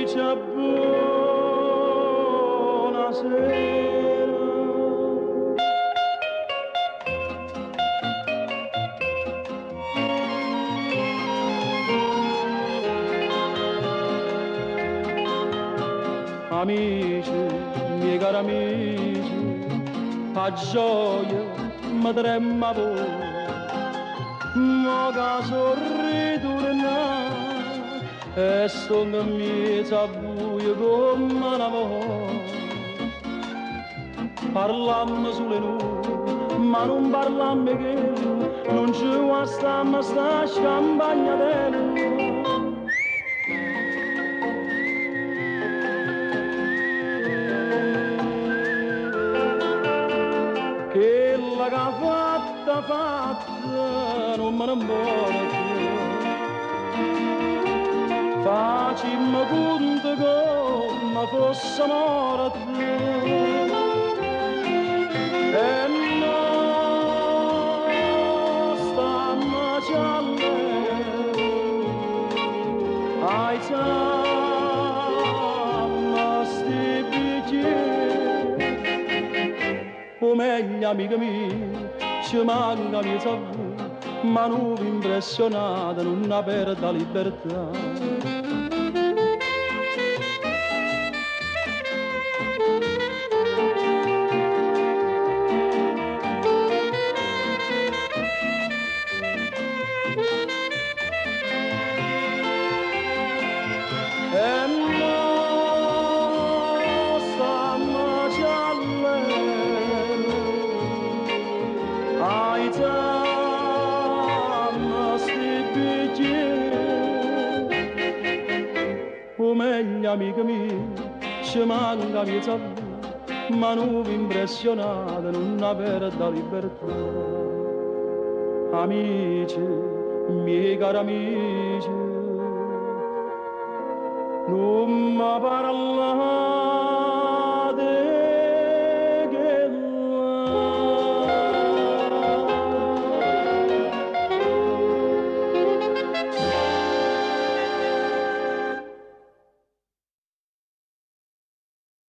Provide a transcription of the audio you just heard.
dice buonasera. Amici, miei cari amici, a gioia mi trema voi, ma che sorritorna e sto in mezzo a buio come una volta. Parlammo sulle nubi, ma non parlammo che non ci guastammo sta scampagnatella. Quella che ha fatta non me ne muore più. Facciamo conto come fosse morta e noi stiamo gialle ai zamma sti bicchieri. O meglio, amica mia, ci manca mia savù, ma non impressionata, non aperta libertà. O meglio, amica mia, ci manca mia savù, ma non impressionata, non aperta libertà. Amici, miei cari amici, non mi parlate